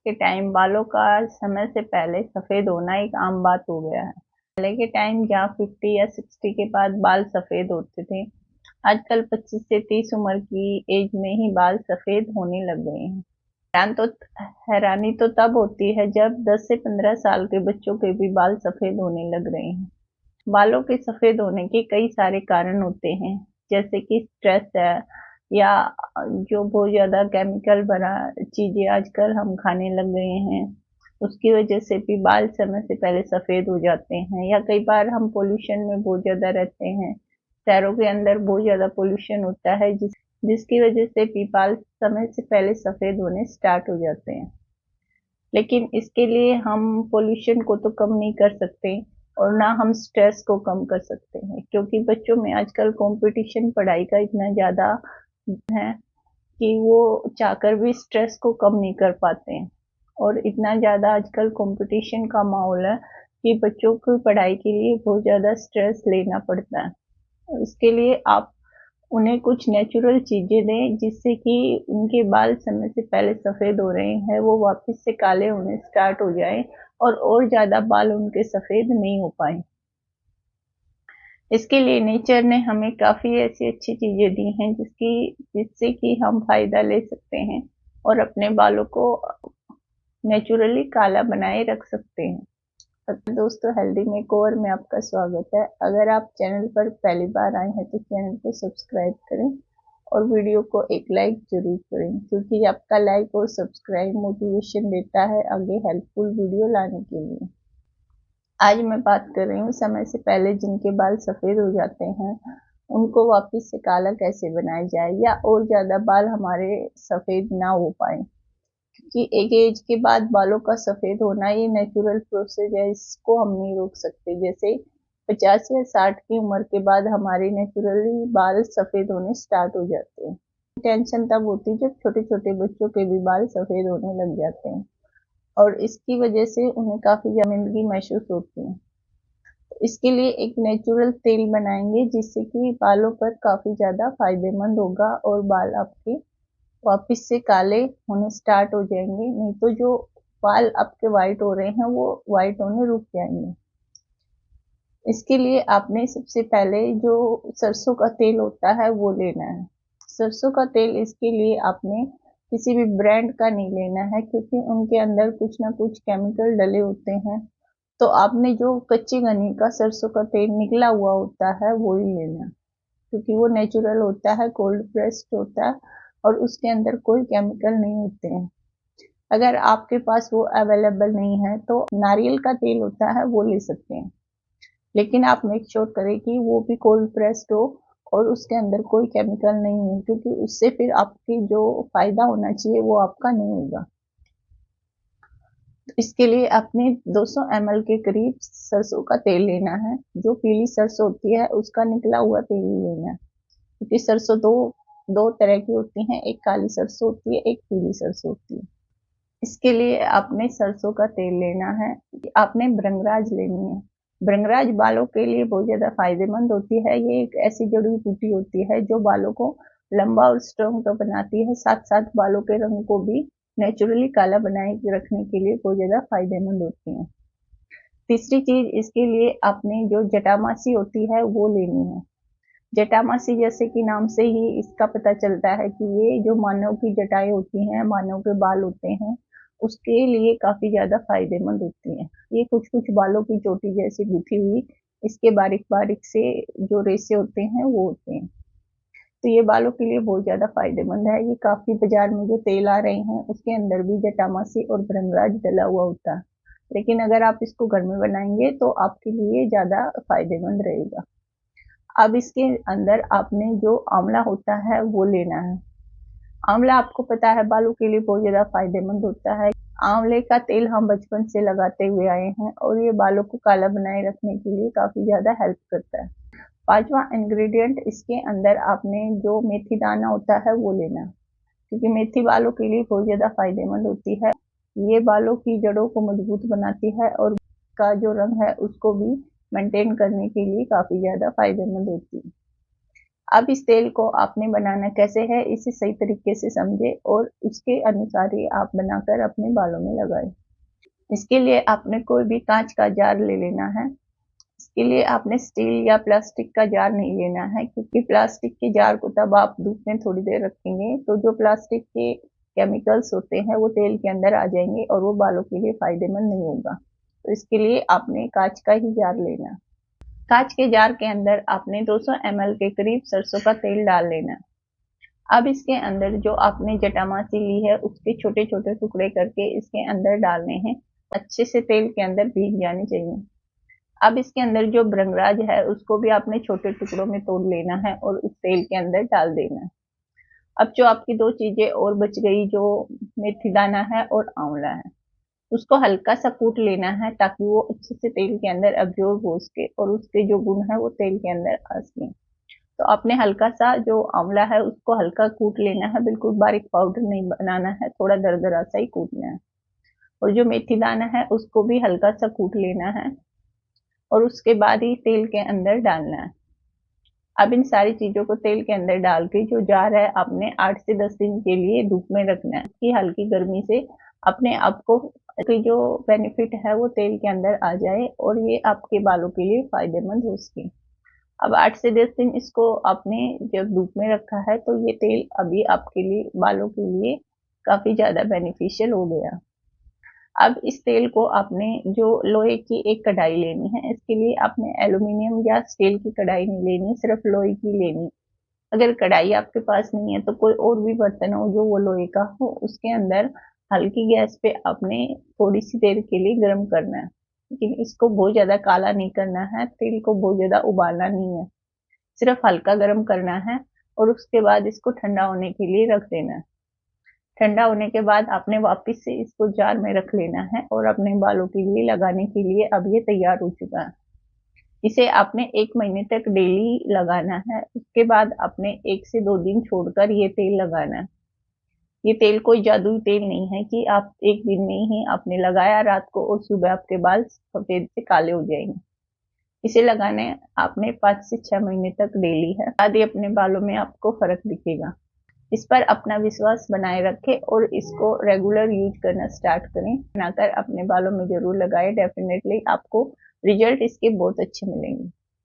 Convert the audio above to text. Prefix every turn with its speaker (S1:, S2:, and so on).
S1: के टाइम बालों का समय से पहले सफ़ेद होना एक आम बात हो गया है। पहले के टाइम जहाँ 50 या 60 के बाद बाल सफ़ेद होते थे, आजकल 25 से 30 उम्र की एज में ही बाल सफ़ेद होने लग गए हैं। हैरानी तो तब होती है जब 10 से 15 साल के बच्चों के भी बाल सफ़ेद होने लग रहे हैं। बालों के सफ़ेद होने के कई सारे कारण होते हैं, जैसे कि स्ट्रेस है या जो बहुत ज़्यादा केमिकल भरा चीज़ें आजकल हम खाने लग गए हैं, उसकी वजह से भी बाल समय से पहले सफ़ेद हो जाते हैं। या कई बार हम पॉल्यूशन में बहुत ज़्यादा रहते हैं, शहरों के अंदर बहुत ज़्यादा पॉल्यूशन होता है जिसकी वजह से भी बाल समय से पहले सफ़ेद होने स्टार्ट हो जाते हैं। लेकिन इसके लिए हम पॉल्यूशन को तो कम नहीं कर सकते और ना हम स्ट्रेस को कम कर सकते हैं, क्योंकि बच्चों में आजकल कंपटीशन पढ़ाई का इतना ज़्यादा है कि वो चाहकर भी स्ट्रेस को कम नहीं कर पाते हैं। और इतना ज़्यादा आजकल कंपटीशन का माहौल है कि बच्चों की पढ़ाई के लिए बहुत ज़्यादा स्ट्रेस लेना पड़ता है। इसके लिए आप उन्हें कुछ नेचुरल चीज़ें दें जिससे कि उनके बाल समय से पहले सफ़ेद हो रहे हैं वो वापस से काले होने स्टार्ट हो जाएं और ज़्यादा बाल उनके सफ़ेद नहीं हो पाए। इसके लिए नेचर ने हमें काफ़ी ऐसी अच्छी चीज़ें दी हैं जिससे कि हम फ़ायदा ले सकते हैं और अपने बालों को नेचुरली काला बनाए रख सकते हैं। दोस्तों, हेल्दी मेकओवर में आपका स्वागत है। अगर आप चैनल पर पहली बार आए हैं तो चैनल को सब्सक्राइब करें और वीडियो को एक लाइक जरूर करें, क्योंकि आपका लाइक और सब्सक्राइब मोटिवेशन देता है आगे हेल्पफुल वीडियो लाने के लिए। आज मैं बात कर रही हूँ समय से पहले जिनके बाल सफ़ेद हो जाते हैं उनको वापस से काला कैसे बनाया जाए या और ज़्यादा बाल हमारे सफ़ेद ना हो पाए, कि एक एज के बाद बालों का सफ़ेद होना ये नेचुरल प्रोसेस है, इसको हम नहीं रोक सकते। जैसे 50 या 60 की उम्र के बाद हमारे नेचुरली बाल सफ़ेद होने स्टार्ट हो जाते हैं। टेंशन तब होती है जब छोटे छोटे बच्चों के भी बाल सफ़ेद होने लग जाते हैं और इसकी वजह से उन्हें काफ़ी शर्मिंदगी महसूस होती है। इसके लिए एक नेचुरल तेल बनाएंगे जिससे कि बालों पर काफ़ी ज़्यादा फायदेमंद होगा और बाल आपके वापस से काले होने स्टार्ट हो जाएंगे। नहीं तो जो बाल आपके वाइट हो रहे हैं वो वाइट होने रुक जाएंगे। इसके लिए आपने सबसे पहले जो सरसों का तेल होता है वो लेना है। सरसों का तेल इसके लिए आपने किसी भी ब्रांड का नहीं लेना है, क्योंकि उनके अंदर कुछ ना कुछ केमिकल डले होते हैं। तो आपने जो कच्ची घनी का सरसों का तेल निकला हुआ होता है वो ही लेना है, क्योंकि वो नेचुरल होता है, कोल्ड प्रेस्ड होता है और उसके अंदर कोई केमिकल नहीं होते हैं। अगर आपके पास वो अवेलेबल नहीं है तो नारियल का तेल होता है वो ले सकते हैं, लेकिन आप मेक श्योर करें कि वो भी कोल्ड प्रेस्ड हो और उसके अंदर कोई केमिकल नहीं हो, क्योंकि उससे फिर आपकी जो फायदा होना चाहिए वो आपका नहीं होगा। इसके लिए आपने 200 ml के करीब सरसों का तेल लेना है। जो पीली सरसों होती है उसका निकला हुआ तेल ही लेना है, क्योंकि सरसों दो दो तरह की होती हैं, एक काली सरसों होती है, एक पीली सरसों होती है। इसके लिए आपने सरसों का तेल लेना है। आपने भृंगराज लेनी है। भृंगराज बालों के लिए बहुत ज़्यादा फायदेमंद होती है। ये एक ऐसी जड़ी बूटी होती है जो बालों को लंबा और स्ट्रॉन्ग तो बनाती है, साथ साथ बालों के रंग को भी नेचुरली काला बनाए रखने के लिए बहुत ज़्यादा फायदेमंद होती है। तीसरी चीज इसके लिए आपने जो जटामासी होती है वो लेनी है। जटामासी जैसे कि नाम से ही इसका पता चलता है कि ये जो मानव की जटाएं होती हैं, मानव के बाल होते हैं, उसके लिए काफी ज्यादा फायदेमंद होती हैं। ये कुछ कुछ बालों की चोटी जैसी गुथी हुई इसके बारीक बारीक से जो रेशे होते हैं वो होते हैं। तो ये बालों के लिए बहुत ज्यादा फायदेमंद है। ये काफी बाजार में जो तेल आ रहे हैं उसके अंदर भी जटामासी और भृंगराज डला हुआ होता है, लेकिन अगर आप इसको घर में बनाएंगे तो आपके लिए ज्यादा फायदेमंद रहेगा। अब इसके अंदर आपने जो आंवला होता है वो लेना है। आंवला आपको पता है बालों के लिए बहुत ज्यादा फायदेमंद होता है। आंवले का तेल हम बचपन से लगाते हुए आए हैं और ये बालों को काला बनाए रखने के लिए काफी ज्यादा हेल्प करता है। पांचवा इंग्रेडिएंट इसके अंदर आपने जो मेथी दाना होता है वो लेना, क्योंकि मेथी बालों के लिए बहुत ज्यादा फायदेमंद होती है। ये बालों की जड़ों को मजबूत बनाती है और का जो रंग है उसको भी मेंटेन करने के लिए काफी ज्यादा फायदेमंद होती है। अब इस तेल को आपने बनाना कैसे है इसे सही तरीके से समझे और उसके अनुसार ही आप बनाकर अपने बालों में लगाएं। इसके लिए आपने कोई भी कांच का जार ले लेना है। इसके लिए आपने स्टील या प्लास्टिक का जार नहीं लेना है, क्योंकि प्लास्टिक के जार को तब आप धूप में थोड़ी देर रखेंगे तो जो प्लास्टिक के केमिकल्स होते हैं वो तेल के अंदर आ जाएंगे और वो बालों के लिए फायदेमंद नहीं होगा। तो इसके लिए आपने कांच का ही जार लेना। कांच के जार के अंदर आपने 200 ml के करीब सरसों का तेल डाल लेना। अब इसके अंदर जो आपने जटामासी ली है उसके छोटे छोटे टुकड़े करके इसके अंदर डालने हैं। अच्छे से तेल के अंदर भीग जाने चाहिए। अब इसके अंदर जो भृंगराज है उसको भी आपने छोटे टुकड़ों में तोड़ लेना है और उस तेल के अंदर डाल देना है। अब जो आपकी दो चीजें और बच गई, जो मेथी दाना है और आंवला है, उसको हल्का सा कूट लेना है ताकि वो अच्छे से तेल के अंदर अब्जॉर्ब हो सके और उसके जो गुण है वो तेल के अंदर आ सके। तो आपने हल्का सा जो आंवला है उसको हल्का कूट लेना है, बिल्कुल बारीक पाउडर नहीं बनाना है, थोड़ा दरदरा सा ही कूटना है। और जो मेथी दाना है उसको भी हल्का सा कूट लेना है और उसके बाद ही तेल के अंदर डालना है। अब इन सारी चीजों को तेल के अंदर डाल के जो जार है आपने 8 से 10 दिन के लिए धूप में रखना है कि हल्की गर्मी से अपने आप को की जो बेनिफिट है वो तेल के अंदर आ जाए और ये आपके बालों के लिए फायदेमंद हो सके। अब 8 से 10 दिन इसको आपने जब धूप में रखा है तो ये तेल अभी आपके लिए बालों के लिए काफी ज्यादा बेनिफिशियल हो गया। अब इस तेल को आपने जो लोहे की एक कढ़ाई लेनी है, इसके लिए आपने एल्यूमिनियम या स्टील की कढ़ाई नहीं लेनी, सिर्फ लोहे की लेनी। अगर कढ़ाई आपके पास नहीं है तो कोई और भी बर्तन हो जो वो लोहे का हो, उसके अंदर हल्की गैस पे आपने थोड़ी सी देर के लिए गर्म करना है। लेकिन इसको बहुत ज्यादा काला नहीं करना है, तेल को बहुत ज्यादा उबालना नहीं है, सिर्फ हल्का गर्म करना है और उसके बाद इसको ठंडा होने के लिए रख देना है। ठंडा होने के बाद आपने वापस से इसको जार में रख लेना है और अपने बालों के लिए लगाने के लिए अब ये तैयार हो चुका है। इसे आपने 1 महीने तक डेली लगाना है। उसके बाद आपने 1 से 2 दिन छोड़कर ये तेल लगाना है। ये तेल कोई जादुई तेल नहीं है कि आप एक दिन में ही आपने लगाया रात को और सुबह आपके बाल सफेद से काले हो जाएंगे। इसे लगाने आपने 5 से 6 महीने तक डेली है, आदि अपने बालों में आपको फर्क दिखेगा। इस पर अपना विश्वास बनाए रखें और इसको रेगुलर यूज करना स्टार्ट करें। बनाकर अपने बालों में जरूर लगाएं, डेफिनेटली आपको रिजल्ट इसके बहुत अच्छे मिलेंगे।